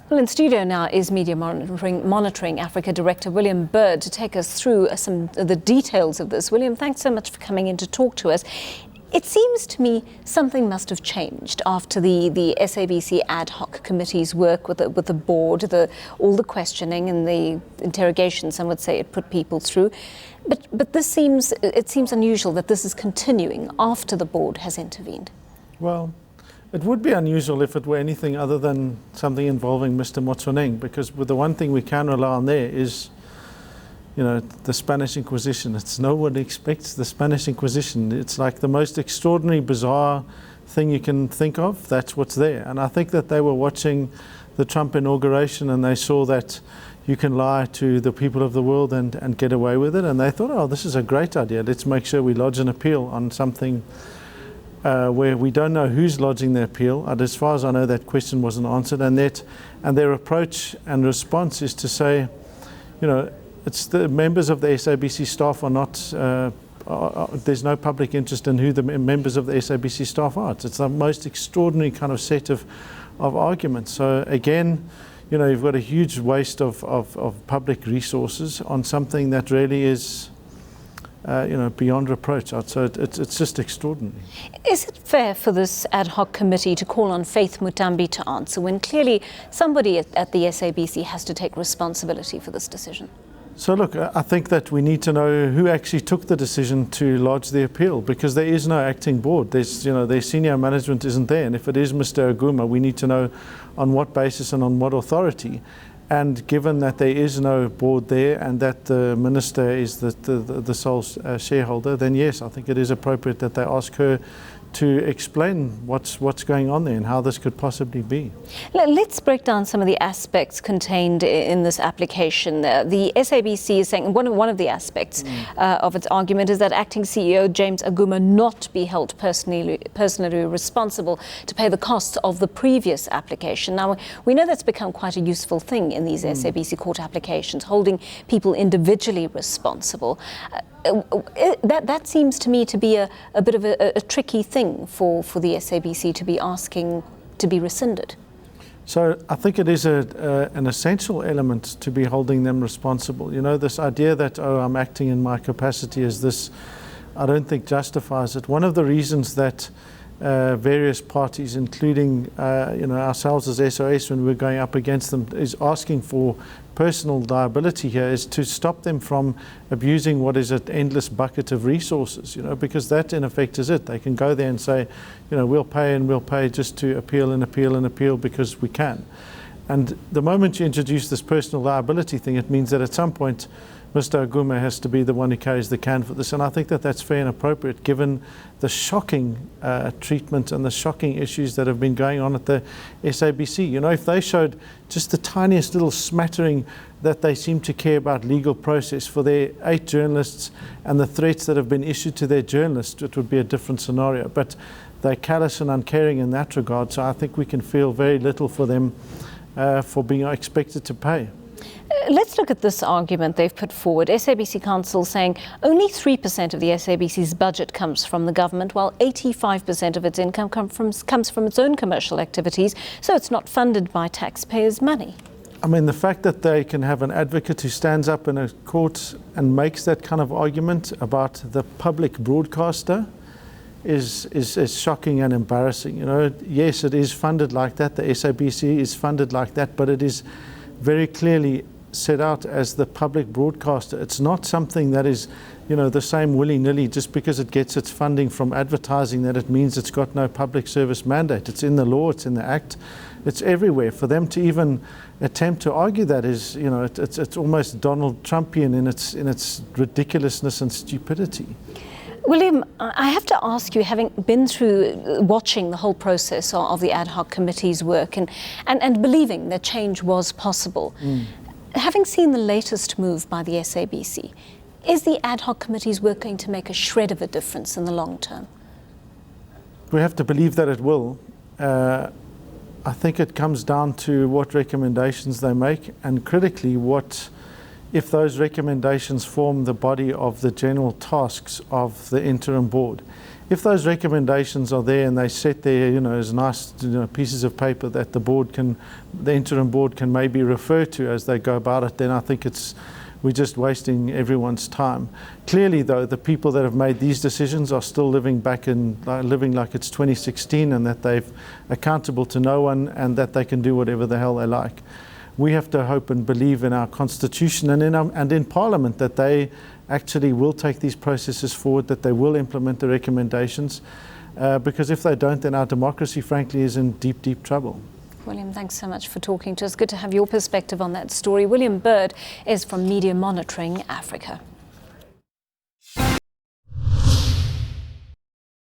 Well, in studio now is Media Monitoring Africa Director William Bird to take us through some of the details of this. William, thanks so much for coming in to talk to us. It seems to me something must have changed after the SABC ad hoc committee's work with the board, all the questioning and the interrogation, some would say it put people through. But it seems unusual that this is continuing after the board has intervened. Well, it would be unusual if it were anything other than something involving Mr. Muthambi, because the one thing we can rely on there is, the Spanish Inquisition. No one expects the Spanish Inquisition. It's like the most extraordinary, bizarre thing you can think of. That's what's there. And I think that they were watching the Trump inauguration and they saw that you can lie to the people of the world and get away with it. And they thought, oh, this is a great idea. Let's make sure we lodge an appeal on something where we don't know who's lodging the appeal. As far as I know, that question wasn't answered. And their approach and response is to say, it's the members of the SABC staff are not, there's no public interest in who the members of the SABC staff are. It's the most extraordinary kind of set of arguments. So again, you've got a huge waste of public resources on something that really is beyond reproach. So it's just extraordinary. Is it fair for this ad hoc committee to call on Faith Muthambi to answer when clearly somebody at the SABC has to take responsibility for this decision? So look, I think that we need to know who actually took the decision to lodge the appeal, because there is no acting board. Their senior management isn't there. And if it is Mr. Aguma, we need to know on what basis and on what authority. And given that there is no board there and that the minister is the sole shareholder, then yes, I think it is appropriate that they ask her to explain what's going on there and how this could possibly be. Let's break down some of the aspects contained in this application. The SABC is saying one of the aspects of its argument is that acting CEO James Aguma not be held personally responsible to pay the costs of the previous application. Now, we know that's become quite a useful thing in these SABC court applications, holding people individually responsible. That seems to me to be a bit of a tricky thing for the SABC to be asking to be rescinded. So I think it is an essential element to be holding them responsible. This idea that, oh, I'm acting in my capacity as this, I don't think justifies it. One of the reasons that various parties, including ourselves as SOS when we're going up against them, is asking for personal liability here is to stop them from abusing what is an endless bucket of resources, because that in effect is it. They can go there and say, we'll pay just to appeal and appeal and appeal because we can. And the moment you introduce this personal liability thing, it means that at some point Mr. Aguma has to be the one who carries the can for this. And I think that that's fair and appropriate given the shocking treatment and the shocking issues that have been going on at the SABC. If they showed just the tiniest little smattering that they seem to care about legal process for their 8 journalists and the threats that have been issued to their journalists, it would be a different scenario. But they're callous and uncaring in that regard. So I think we can feel very little for them for being expected to pay. Let's look at this argument they've put forward. SABC Council saying only 3% of the SABC's budget comes from the government, while 85% of its income comes from its own commercial activities, so it's not funded by taxpayers' money. I mean, the fact that they can have an advocate who stands up in a court and makes that kind of argument about the public broadcaster is shocking and embarrassing. Yes, it is funded like that. The SABC is funded like that, but it is very clearly set out as the public broadcaster. It's not something that is, the same willy-nilly just because it gets its funding from advertising that it means it's got no public service mandate. It's in the law, it's in the Act, it's everywhere. For them to even attempt to argue that is, it's almost Donald Trumpian in its ridiculousness and stupidity. William, I have to ask you, having been through watching the whole process of the ad hoc committee's work and believing that change was possible, having seen the latest move by the SABC, is the ad hoc committee's work going to make a shred of a difference in the long term? We have to believe that it will. I think it comes down to what recommendations they make, and critically if those recommendations form the body of the general tasks of the interim board. if those recommendations are there and they set there, as nice pieces of paper that the interim board can maybe refer to as they go about it, then I think we're just wasting everyone's time. Clearly, though, the people that have made these decisions are still living like it's 2016, and that they're accountable to no one, and that they can do whatever the hell they like. We have to hope and believe in our constitution and in Parliament that they actually will take these processes forward, that they will implement the recommendations, because if they don't, then our democracy, frankly, is in deep, deep trouble. William, thanks so much for talking to us. Good to have your perspective on that story. William Bird is from Media Monitoring Africa.